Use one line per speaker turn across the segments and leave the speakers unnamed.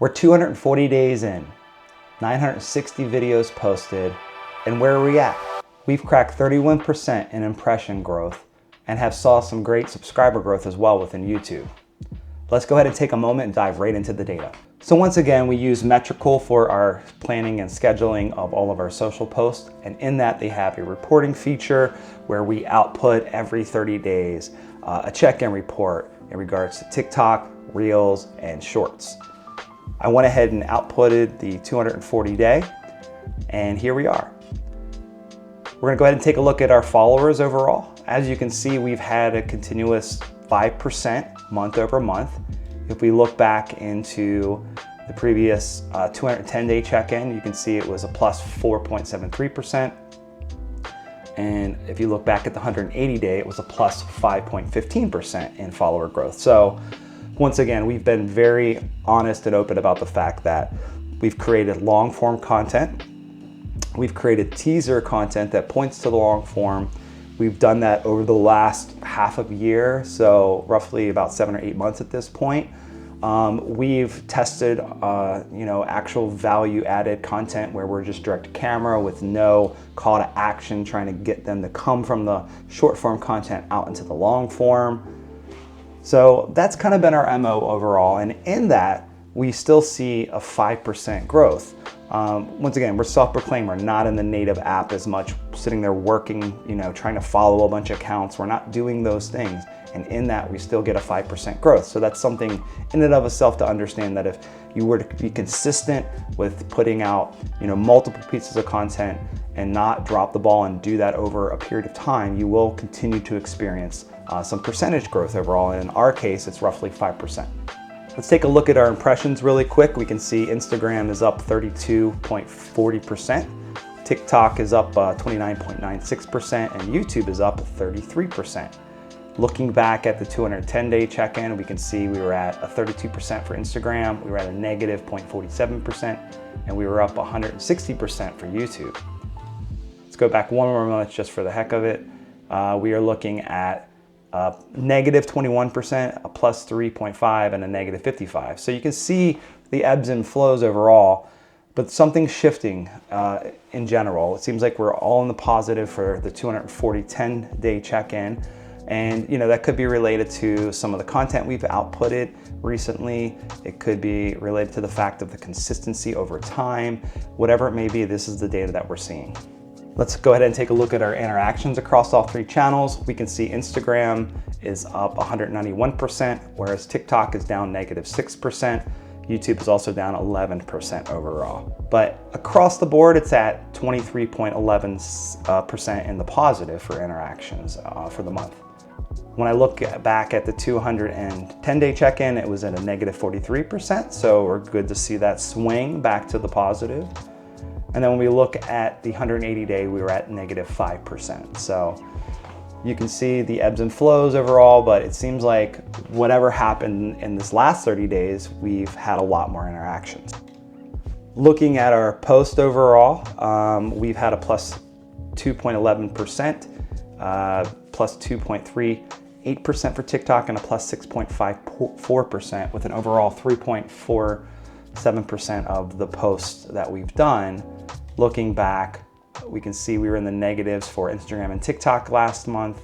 We're 240 days in, 960 videos posted, and where are we at? We've cracked 31% in impression growth and have saw some great subscriber growth as well within YouTube. Let's go ahead and take a moment and dive right into the data. So once again, we use Metrical for our planning and scheduling of all of our social posts. And in that, they have a reporting feature where we output every 30 days a check-in report in regards to TikTok, Reels, and Shorts. I went ahead and outputted the 240 day, and here we are. We're gonna go ahead and take a look at our followers overall. As you can see, we've had a continuous 5% month over month. If we look back into the previous 210-day check-in, you can see it was a plus 4.73%. And if you look back at the 180-day, it was a plus 5.15% in follower growth. So once again, we've been very honest and open about the fact that we've created long-form content. We've created teaser content that points to the long form. We've done that over the last half of a year, so roughly about 7 or 8 months at this point. We've tested, actual value-added content where we're just direct to camera with no call to action, trying to get them to come from the short-form content out into the long form. So that's kind of been our MO overall, and in that, we still see a 5% growth. Once again, we're self-proclaimed, we're not in the native app as much, sitting there working, trying to follow a bunch of accounts. We're not doing those things. And in that, we still get a 5% growth. So that's something in and of itself to understand, that if you were to be consistent with putting out, multiple pieces of content and not drop the ball and do that over a period of time, you will continue to experience some percentage growth overall. And in our case, it's roughly 5%. Let's take a look at our impressions really quick. We can see Instagram is up 32.40%, TikTok is up 29.96%, and YouTube is up 33%. Looking back at the 210-day check-in, we can see we were at a 32% for Instagram, we were at a negative 0.47%, and we were up 160% for YouTube. Let's go back one more month just for the heck of it. We are looking at negative 21%, a plus 3.5, and a negative 55. So you can see the ebbs and flows overall, but something's shifting in general. It seems like we're all in the positive for the 240 10-day check-in. And that could be related to some of the content we've outputted recently. It could be related to the fact of the consistency over time. Whatever it may be, this is the data that we're seeing. Let's go ahead and take a look at our interactions across all three channels. We can see Instagram is up 191%, whereas TikTok is down negative 6%. YouTube is also down 11% overall. But across the board, it's at 23.11% in the positive for interactions for the month. When I look back at the 210-day check-in, it was at a negative 43%, so we're good to see that swing back to the positive. And then when we look at the 180-day, we were at negative 5%. So you can see the ebbs and flows overall, but it seems like whatever happened in this last 30 days, we've had a lot more interactions. Looking at our post overall, we've had a plus 2.11%, plus 2.38% for TikTok, and a plus 6.54% with an overall 3.47% of the posts that we've done. Looking back, we can see we were in the negatives for Instagram and TikTok last month,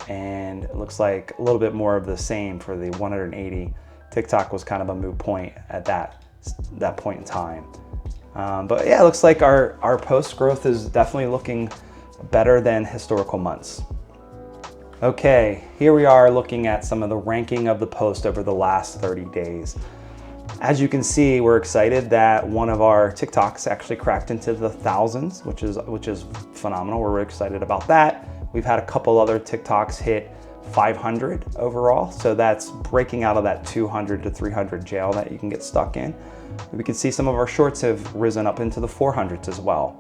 and it looks like a little bit more of the same for the 180. TikTok was kind of a moot point at that point in time. But yeah, it looks like our post growth is definitely looking better than historical months. Okay, here we are looking at some of the ranking of the post over the last 30 days. As you can see, we're excited that one of our TikToks actually cracked into the thousands, which is phenomenal. We're really excited about that. We've had a couple other TikToks hit 500 overall, so that's breaking out of that 200 to 300 jail that you can get stuck in. We can see some of our shorts have risen up into the 400s as well.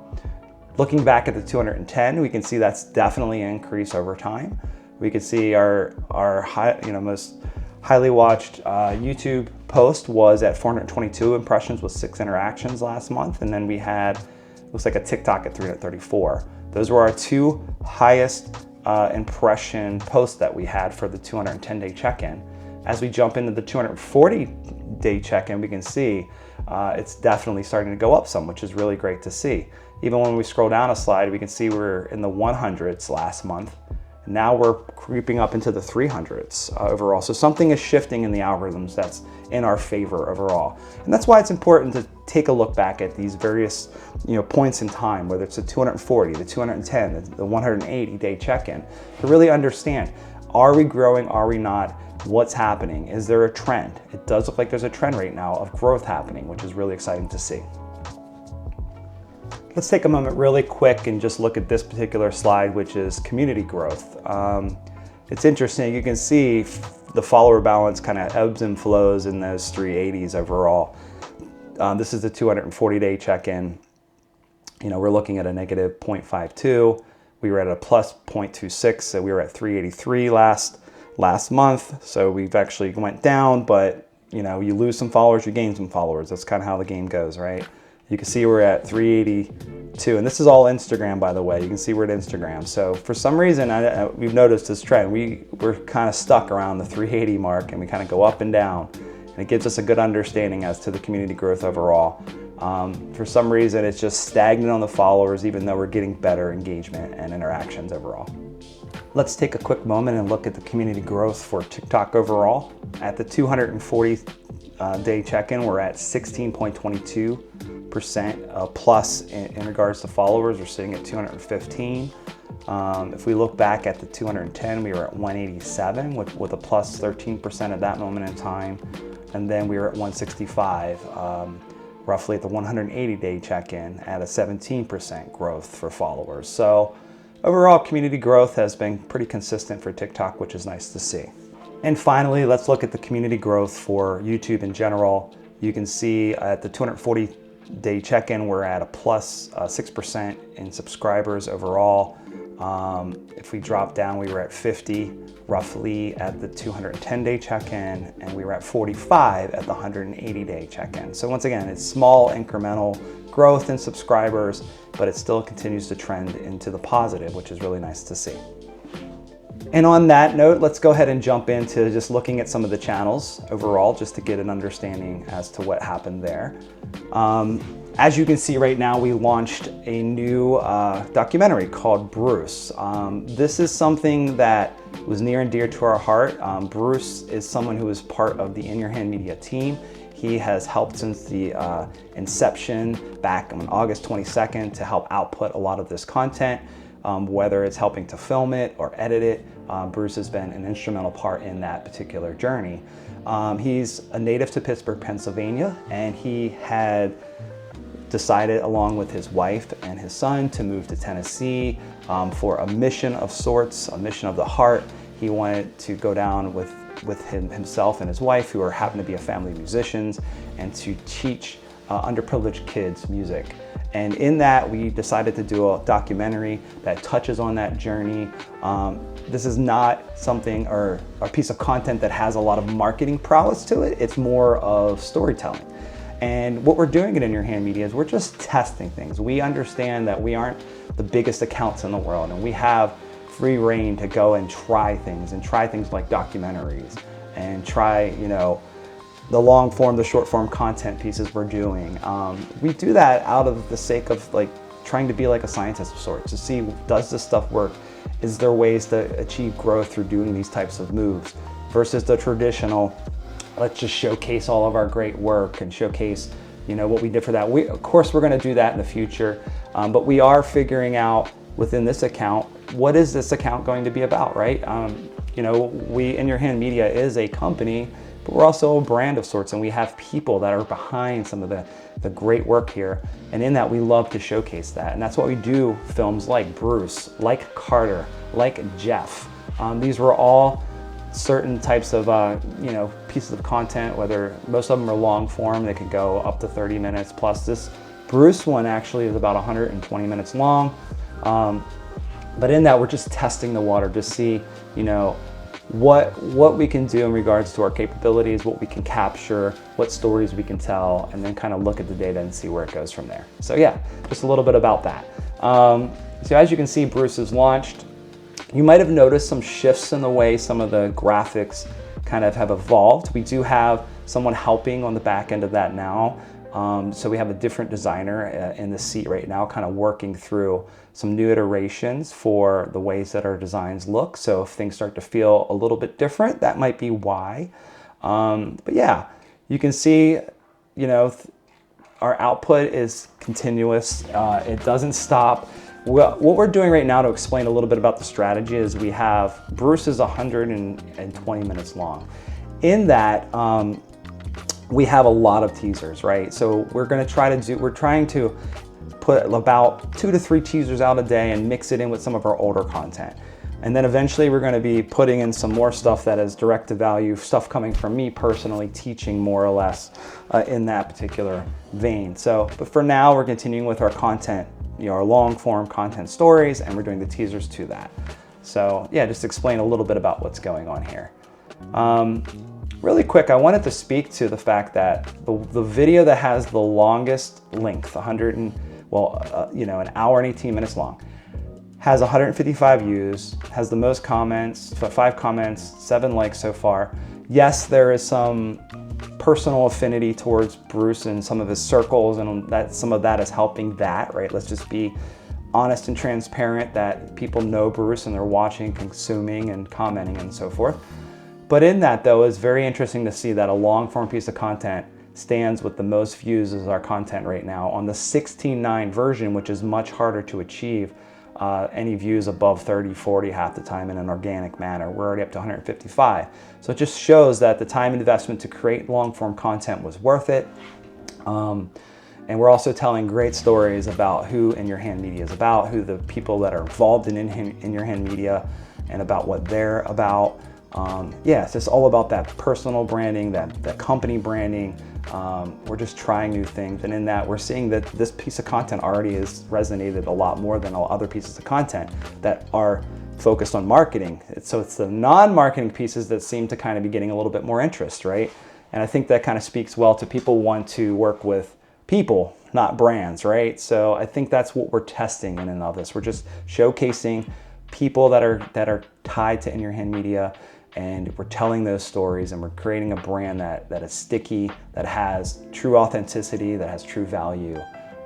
Looking back at the 210, we can see that's definitely an increase over time. We can see our most highly watched YouTube post was at 422 impressions with 6 interactions last month. And then we had, looks like a TikTok at 334. Those were our 2 highest impression posts that we had for the 210-day check-in. As we jump into the 240-day check-in, we can see it's definitely starting to go up some, which is really great to see. Even when we scroll down a slide, we can see we're in the 100s last month. Now we're creeping up into the 300s overall. So something is shifting in the algorithms that's in our favor overall. And that's why it's important to take a look back at these various points in time, whether it's the 240, the 210, the 180-day check-in, to really understand, are we growing, are we not? What's happening? Is there a trend? It does look like there's a trend right now of growth happening, which is really exciting to see. Let's take a moment really quick and just look at this particular slide, which is community growth. It's interesting, you can see the follower balance kind of ebbs and flows in those 380s overall. This is the 240-day check-in. We're looking at a negative 0.52. We were at a plus 0.26, so we were at 383 last month. So we've actually went down, but you lose some followers, you gain some followers. That's kind of how the game goes, right? You can see we're at 382, and this is all Instagram, by the way. You can see we're at Instagram. So for some reason, we've noticed this trend. We're kind of stuck around the 380 mark, and we kind of go up and down. And it gives us a good understanding as to the community growth overall. For some reason, it's just stagnant on the followers, even though we're getting better engagement and interactions overall. Let's take a quick moment and look at the community growth for TikTok overall. At the 240-day check-in, we're at 16.22% plus in regards to followers. We're sitting at 215. If we look back at the 210, we were at 187 with a plus 13% at that moment in time. And then we were at 165, roughly at the 180-day check-in at a 17% growth for followers. So overall, community growth has been pretty consistent for TikTok, which is nice to see. And finally, let's look at the community growth for YouTube in general. You can see at the 240-day check-in, we're at a plus 6% in subscribers overall. If we drop down, we were at 50 roughly at the 210-day check-in, and we were at 45 at the 180-day check-in. So once again, it's small incremental growth in subscribers, but it still continues to trend into the positive, which is really nice to see. And on that note, let's go ahead and jump into just looking at some of the channels overall, just to get an understanding as to what happened there. As you can see right now, we launched a new documentary called Bruce. This is something that was near and dear to our heart. Bruce is someone who is part of the In Your Hand Media team. He has helped since the inception back on August 22nd to help output a lot of this content, whether it's helping to film it or edit it. Bruce has been an instrumental part in that particular journey. He's a native to Pittsburgh, Pennsylvania, and he had decided along with his wife and his son to move to Tennessee for a mission of sorts, a mission of the heart. He wanted to go down with himself and his wife, who happen to be a family of musicians, and to teach underprivileged kids music. And in that, we decided to do a documentary that touches on that journey. This is not something or a piece of content that has a lot of marketing prowess to it. It's more of storytelling. And what we're doing at In Your Hand Media is we're just testing things. We understand that we aren't the biggest accounts in the world, and we have free reign to go and try things like documentaries, and try, the long form, the short form content pieces we're doing. We do that out of the sake of trying to be like a scientist of sorts, to see, does this stuff work? Is there ways to achieve growth through doing these types of moves versus the traditional, let's just showcase all of our great work and showcase, what we did for that. Of course, we're going to do that in the future, but we are figuring out within this account, what is this account going to be about, right? We, In Your Hand Media, is a company, but we're also a brand of sorts, and we have people that are behind some of the great work here. And in that, we love to showcase that. And that's why we do films like Bruce, like Carter, like Jeff. These were all certain types of pieces of content, whether most of them are long form, they could go up to 30 minutes plus. This Bruce one actually is about 120 minutes long. But in that, we're just testing the water to see, what we can do in regards to our capabilities, what we can capture, what stories we can tell, and then kind of look at the data and see where it goes from there. So yeah, just a little bit about that. So as you can see, Bruce is launched. You might have noticed some shifts in the way some of the graphics kind of have evolved. We do have someone helping on the back end of that now. So we have a different designer in the seat right now, kind of working through some new iterations for the ways that our designs look. So if things start to feel a little bit different, that might be why. But yeah, you can see, you know, our output is continuous. It doesn't stop. What we're doing right now to explain a little bit about the strategy is we have, Bruce is 120 minutes long. In that, we have a lot of teasers, right? So we're trying to put about 2 to 3 teasers out a day and mix it in with some of our older content. And then eventually we're gonna be putting in some more stuff that is direct to value, stuff coming from me personally, teaching more or less in that particular vein. So, but for now, we're continuing with our content, you know, our long form content stories, and we're doing the teasers to that. So yeah, just explain a little bit about what's going on here. Really quick, I wanted to speak to the fact that the video that has the longest length, an hour and 18 minutes long, has 155 views, has the most comments, 5 comments, 7 likes so far. Yes, there is some personal affinity towards Bruce and some of his circles, and that some of that is helping that, right? Let's just be honest and transparent that people know Bruce and they're watching, consuming, and commenting and so forth. But in that though, it's very interesting to see that a long form piece of content stands with the most views as our content right now on the 16:9 version, which is much harder to achieve any views above 30, 40 half the time in an organic manner. We're already up to 155. So it just shows that the time investment to create long form content was worth it. And we're also telling great stories about who In Your Hand Media is about, who the people that are involved in Your Hand Media, and about what they're about. Yeah, it's just all about that personal branding, that company branding. We're just trying new things, and in that we're seeing that this piece of content already has resonated a lot more than all other pieces of content that are focused on marketing. So it's the non-marketing pieces that seem to kind of be getting a little bit more interest, right? And I think that kind of speaks well to people want to work with people, not brands, right? So I think that's what we're testing in and of this. We're just showcasing people that are tied to In Your Hand Media, and we're telling those stories, and we're creating a brand that is sticky, that has true authenticity, that has true value.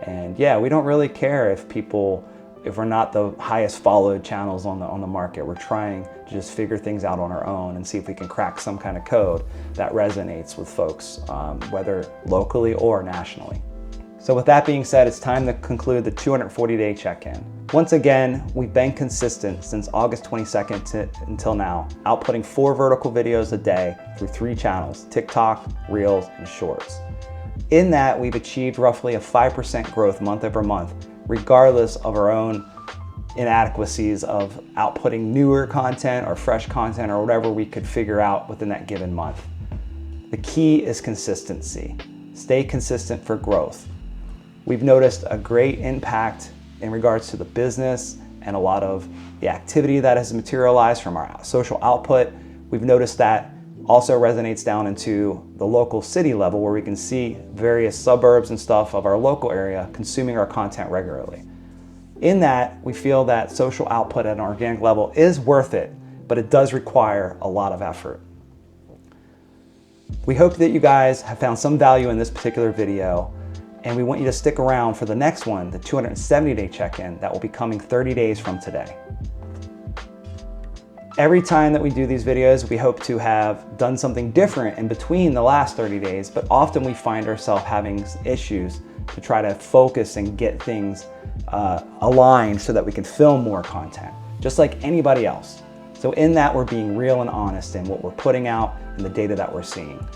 And yeah, we don't really care if we're not the highest followed channels on the market. We're trying to just figure things out on our own and see if we can crack some kind of code that resonates with folks, whether locally or nationally. So with that being said, it's time to conclude the 240-day check-in. Once again, we've been consistent since August 22nd until now, outputting 4 vertical videos a day through 3 channels: TikTok, Reels, and Shorts. In that, we've achieved roughly a 5% growth month over month, regardless of our own inadequacies of outputting newer content or fresh content or whatever we could figure out within that given month. The key is consistency. Stay consistent for growth. We've noticed a great impact in regards to the business and a lot of the activity that has materialized from our social output. We've noticed that also resonates down into the local city level, where we can see various suburbs and stuff of our local area consuming our content regularly. In that, we feel that social output at an organic level is worth it, but it does require a lot of effort. We hope that you guys have found some value in this particular video, and we want you to stick around for the next one, the 270-day check-in, that will be coming 30 days from today. Every time that we do these videos, we hope to have done something different in between the last 30 days, but often we find ourselves having issues to try to focus and get things aligned so that we can film more content, just like anybody else. So in that, we're being real and honest in what we're putting out and the data that we're seeing.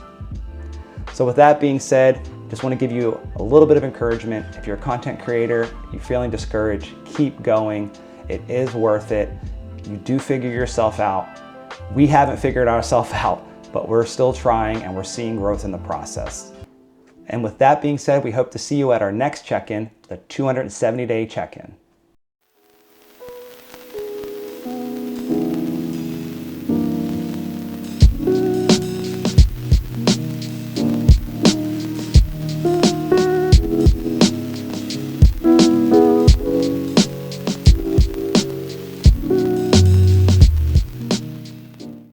So with that being said, just want to give you a little bit of encouragement. If you're a content creator, you're feeling discouraged, keep going. It is worth it. You do figure yourself out. We haven't figured ourselves out, but we're still trying, and we're seeing growth in the process. And with that being said, we hope to see you at our next check-in, the 270-day check-in.